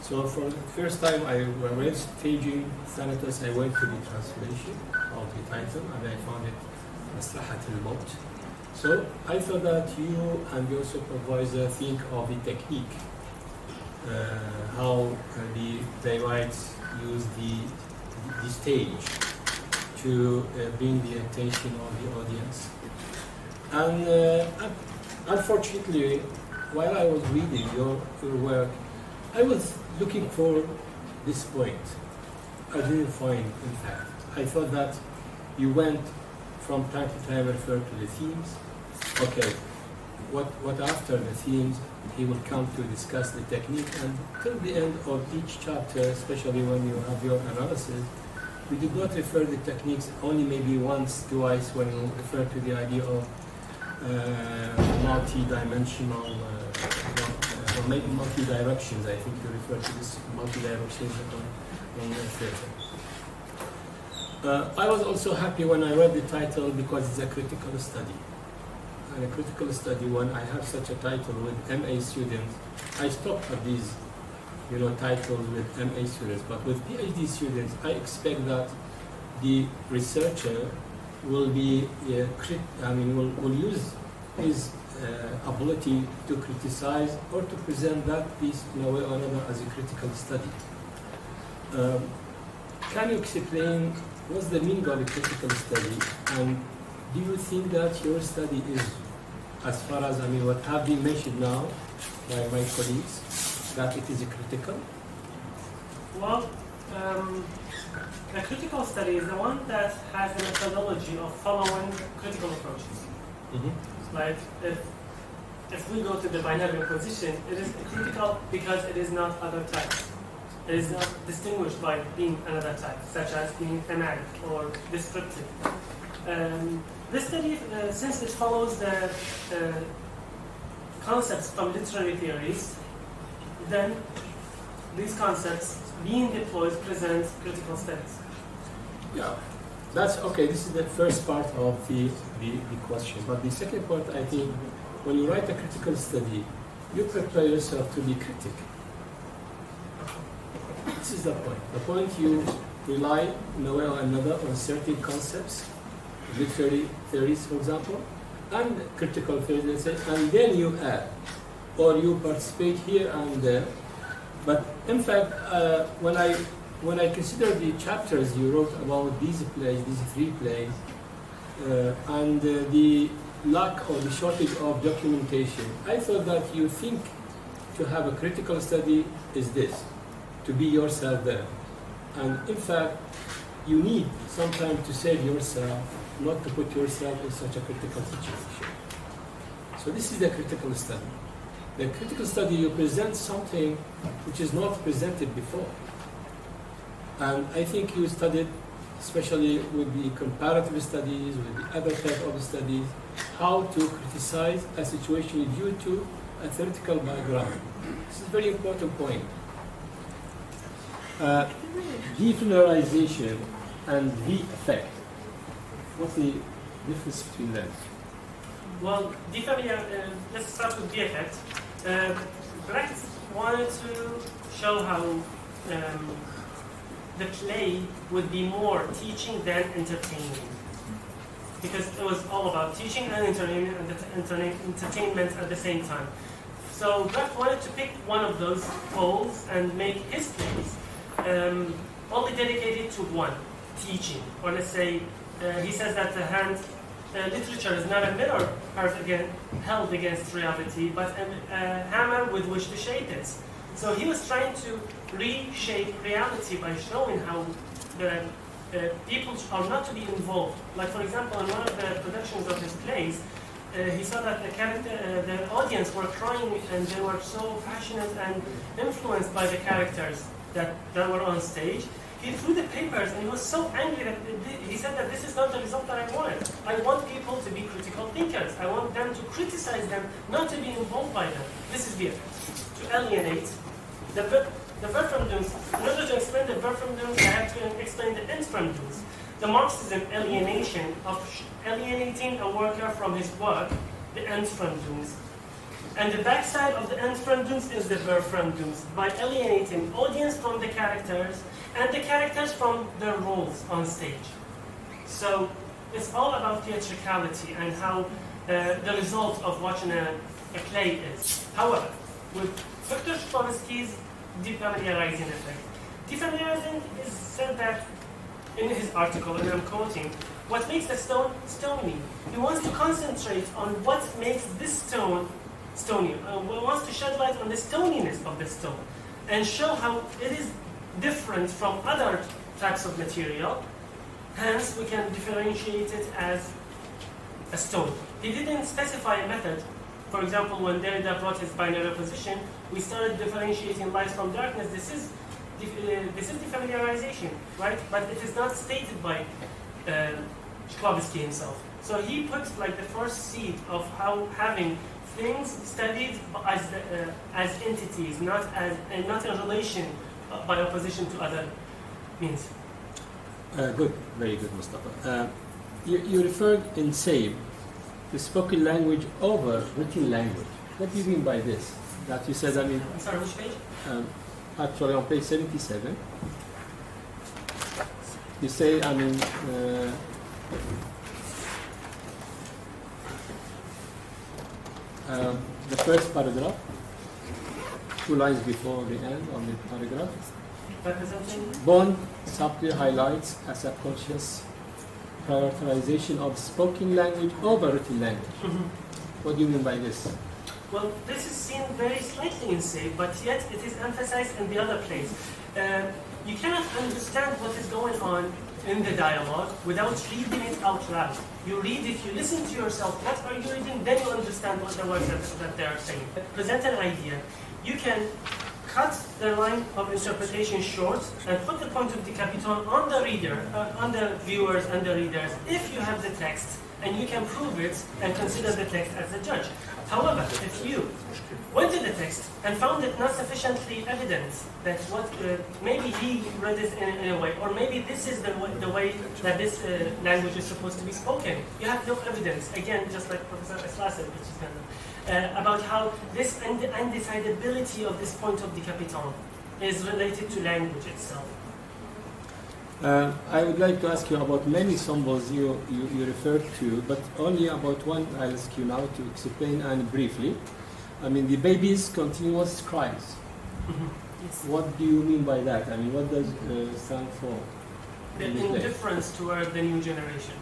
Speaker 1: So for the first time when I read Staging Thanatos, I went to the translation of the title and I found it مسرحة الموت. So I thought that you and your supervisor think of the technique, how the playwrights use the stage to bring the attention of the audience. And unfortunately, while I was reading your work, I was looking for this point. I didn't find, in fact. I thought that you went from time to time refer to the themes. Okay, what after the themes, he will come to discuss the technique, and till the end of each chapter, especially when you have your analysis, we did not refer the techniques only maybe once, twice, when you refer to the idea of multi-dimensional or maybe multi-directions. I think you refer to this multi-directions on theatre. I was also happy when I read the title because it's a critical study. And a critical study, when I have such a title with MA students, I stop at these, titles with MA students. But with PhD students, I expect that the researcher will be, will use his ability to criticize or to present that piece in a way or another as a critical study. Can you explain what's the meaning of a critical study, and do you think that your study is, as far as what have been mentioned now by my colleagues, that it is a critical?
Speaker 2: Well, a critical study is the one that has a methodology of following critical approaches.
Speaker 1: Mm-hmm.
Speaker 2: Like if we go to the binary opposition, it is critical because it is not other types. It is not distinguished by being another type, such as being thematic or descriptive. This study, since it follows the concepts from literary theories, then these concepts being deployed present critical studies.
Speaker 1: Yeah, that's okay. This is the first part of the question. But the second part, I think, when you write a critical study, you prepare yourself to be critic. This is the point. The point you rely in a way or another on certain concepts, literary theories, for example, and critical theories, let's say, and then you add, or you participate here and there. But in fact, when I consider the chapters you wrote about these plays, these three plays, and the lack or the shortage of documentation, I thought that you think to have a critical study is this, to be yourself there. And in fact, you need some time to save yourself, not to put yourself in such a critical situation. So this is the critical study. The critical study, you present something which is not presented before. And I think you studied, especially with the comparative studies, with the other type of studies, how to criticize a situation due to a theoretical background. This is a very important point. Defamiliarization and the effect. What's the difference between them?
Speaker 2: Well, let's start with the effect. Brecht wanted to show how the play would be more teaching than entertaining, because it was all about teaching and entertainment at the same time. So Brecht wanted to pick one of those poles and make his plays only dedicated to one, teaching. Or let's say, he says that literature is not a mirror held against reality, but a hammer with which to shape it. So he was trying to reshape reality by showing how the people are not to be involved. Like, for example, in one of the productions of his plays, he saw that the audience were crying, and they were so passionate and influenced by the characters that were on stage. He threw the papers, and he was so angry that he said that this is not the result that I wanted. I want people to be critical thinkers. I want them to criticize them, not to be involved by them. This is the effect. To alienate the verb from doings. In order to explain the verb from doings, I have to explain the ends from doings. The Marxism alienation of alienating a worker from his work, the ends from doings. And the backside of the ends from doings is the verb from doings, by alienating audience from the characters and the characters from their roles on stage. So it's all about theatricality and how the result of watching a play is. However, with Dr. Shklovsky's defamiliarizing effect, defamiliarizing is said that in his article, and I'm quoting, what makes a stone stony? He wants to concentrate on what makes this stone stony. He wants to shed light on the stoniness of the stone and show how it is different from other types of material. Hence, we can differentiate it as a stone. He didn't specify a method. For example, when Derrida brought his binary opposition, we started differentiating light from darkness. This is defamiliarization, right? But it is not stated by Shklovsky himself. So he puts like the first seed of how having things studied as entities, not in relation by opposition to other means.
Speaker 7: Good, very good, Mustafa. You referred in SAVE to spoken language over written language. What do you mean by this? That you said,
Speaker 2: I'm sorry, which page?
Speaker 7: Actually on page 77. You say, the first paragraph, 2 lines before the end of the paragraph. Bond subtly highlights a subconscious prioritization of spoken language over written language. What do you mean by this?
Speaker 2: Well, this is seen very slightly in SAVE, but yet it is emphasized in the other place. You cannot understand what is going on in the dialogue without reading it out loud. You read, if you listen to yourself, what are you reading, then you understand what the words that they are saying. Present an idea. You can cut the line of interpretation short and put the point of decapiton on the reader, on the viewers and the readers, if you have the text, and you can prove it and consider the text as a judge. However, if you went to the text and found it not sufficiently evident that maybe he read it in a way, or maybe this is the way that this language is supposed to be spoken, you have no evidence. Again, just like Professor Esla said, which is about how this undecidability of this point of decapiton is related to language itself.
Speaker 7: I would like to ask you about many symbols you referred to, but only about one I'll ask you now to explain and briefly. The baby's continuous cries.
Speaker 2: Yes.
Speaker 7: What do you mean by that? What does stand for?
Speaker 2: The indifference towards the new generation.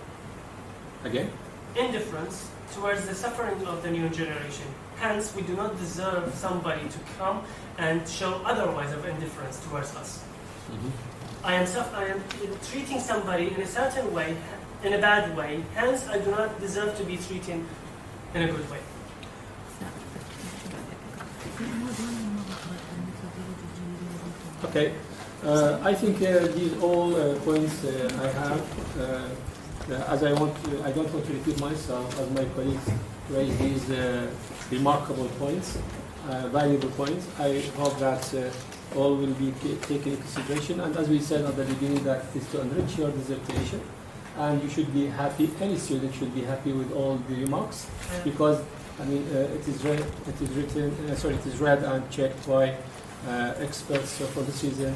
Speaker 7: Again?
Speaker 2: Indifference towards the suffering of the new generation. Hence, we do not deserve somebody to come and show otherwise of indifference towards us. I am treating somebody in a certain way, in a bad way, hence I do not deserve to be treated in a good way.
Speaker 7: Okay, I think these all points I have. As I don't want to repeat myself, as my colleagues raised these remarkable points, valuable points. I hope that all will be taken into consideration, and as we said at the beginning, that is to enrich your dissertation, and you should be happy, any student should be happy with all the remarks, because it is read and checked by experts, so for this reason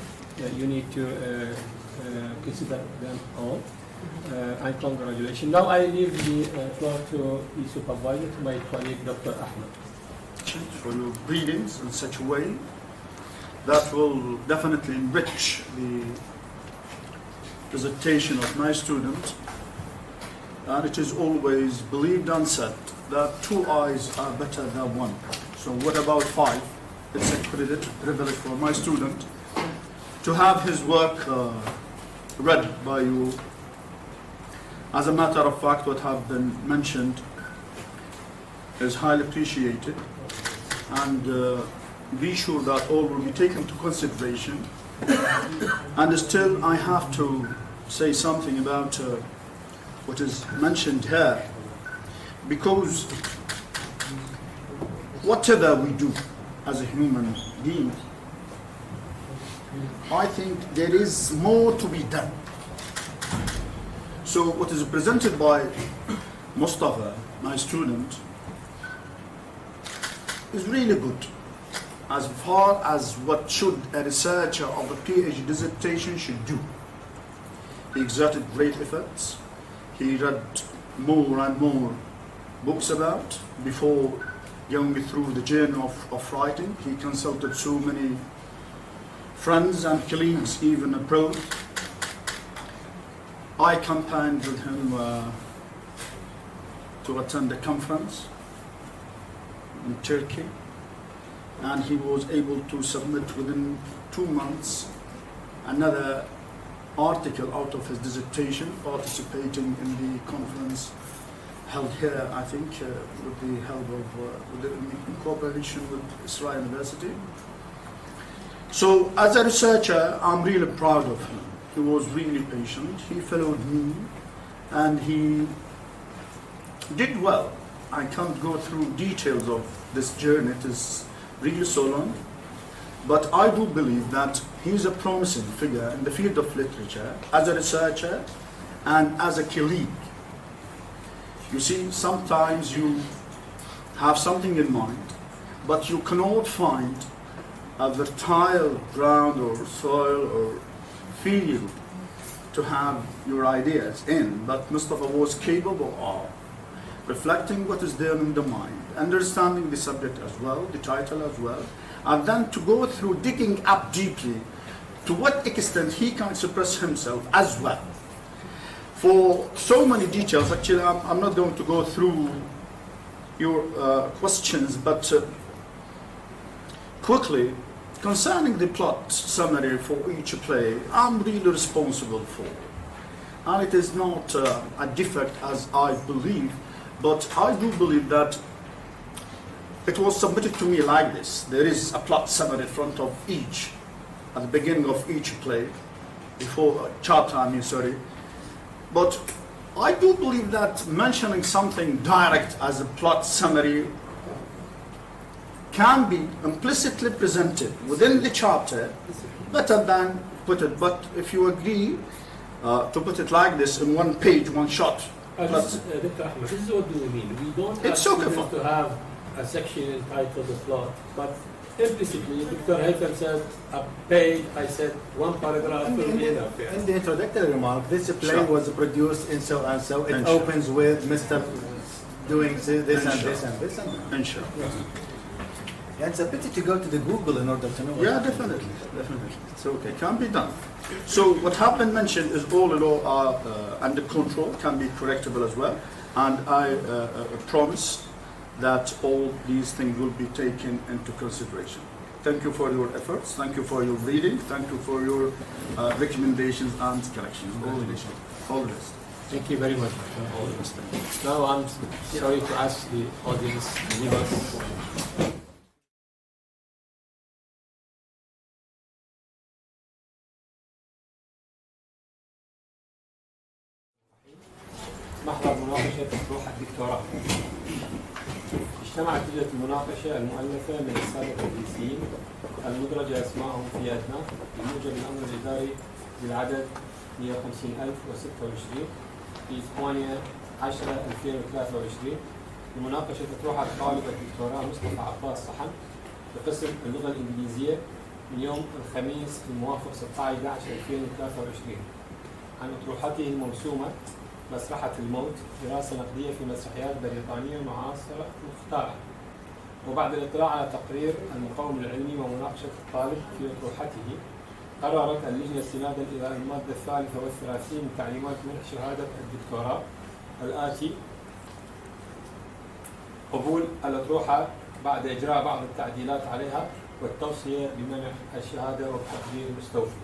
Speaker 7: you need to consider them all, and congratulations. Now I leave the floor to the supervisor, to my colleague Dr. Ahmed.
Speaker 8: For your readings in such a way that will definitely enrich the dissertation of my student. And it is always believed and said that 2 eyes are better than 1. So what about 5? It's a privilege for my student to have his work read by you. As a matter of fact, what have been mentioned is highly appreciated, and be sure that all will be taken into consideration. And still I have to say something about what is mentioned here, because whatever we do as a human being, I think there is more to be done. So what is presented by Mustafa, my student, is really good, as far as what should a researcher of a PhD dissertation should do. He exerted great efforts. He read more and more books about before going through the journey of writing. He consulted so many friends and colleagues, even abroad. I campaigned with him to attend a conference in Turkey, and he was able to submit within 2 months another article out of his dissertation, participating in the conference held here, I think, with the help of, in cooperation with Israel University. So as a researcher, I'm really proud of him. He was really patient. He followed me, and he did well. I can't go through details of this journey. It is really so long. But I do believe that he's a promising figure in the field of literature as a researcher and as a colleague. You see, sometimes you have something in mind, but you cannot find a fertile ground or soil or field to have your ideas in. But Mostafa was capable of reflecting what is there in the mind, understanding the subject as well, the title as well, and then to go through digging up deeply to what extent he can express himself as well. For so many details, actually I'm not going to go through your questions, but quickly, concerning the plot summary for each play, I'm really responsible for. And it is not a defect as I believe, but I do believe that it was submitted to me like this. There is a plot summary in front of each, at the beginning of each play, before chapter, sorry. But I do believe that mentioning something direct as a plot summary can be implicitly presented within the chapter better than put it. But if you agree to put it like this in one page, one shot.
Speaker 7: Dr. Ahmed, this is what do we mean. We don't
Speaker 8: It's
Speaker 7: ask
Speaker 8: okay
Speaker 7: students to have a section entitled the plot, but implicitly, Dr. Haytham said a page, I said one paragraph will be enough. Yeah.
Speaker 3: In the introductory remark, this play
Speaker 8: Sure.
Speaker 3: was produced in so and so. It
Speaker 8: And sure.
Speaker 3: opens with Mr. doing this and
Speaker 8: And sure.
Speaker 3: this and this and that.
Speaker 8: And sure.
Speaker 3: Yeah, it's a pity to go to the Google in order to know.
Speaker 8: Yeah, definitely. It's okay, can be done. So what have been mentioned is all in all under control, can be correctable as well. And I promise that all these things will be taken into consideration. Thank you for your efforts. Thank you for your reading. Thank you for your recommendations and corrections. All the best.
Speaker 7: Thank you very much.
Speaker 8: All the best.
Speaker 7: Now I'm sorry to ask the audience to give us محضر مناقشة أطروحة الدكتوراه. اجتمعت لجنة المناقشة المؤلفة من السادة التدريسيين المدرجة أسمائهم في أدنى بموجب الأمر الإداري بالعدد 150,026 في 8/10/2023 لمناقشة أطروحة طالب الدكتوراه مصطفى عباس صحن بقسم اللغة الإنجليزية من يوم الخميس الموافق 16/11/2023 عن أطروحته الموسومة مسرحة الموت دراسة نقدية في مسرحيات بريطانية معاصرة مختارة. وبعد الاطلاع على تقرير المقوم العلمي ومناقشة الطالب في أطروحته قررت اللجنة استنادا إلى المادة 33 من تعليمات منح شهادة الدكتوراه الآتي: قبول الأطروحة بعد إجراء بعض التعديلات عليها والتوصية بمنح الشهادة وبتقدير مستوفي.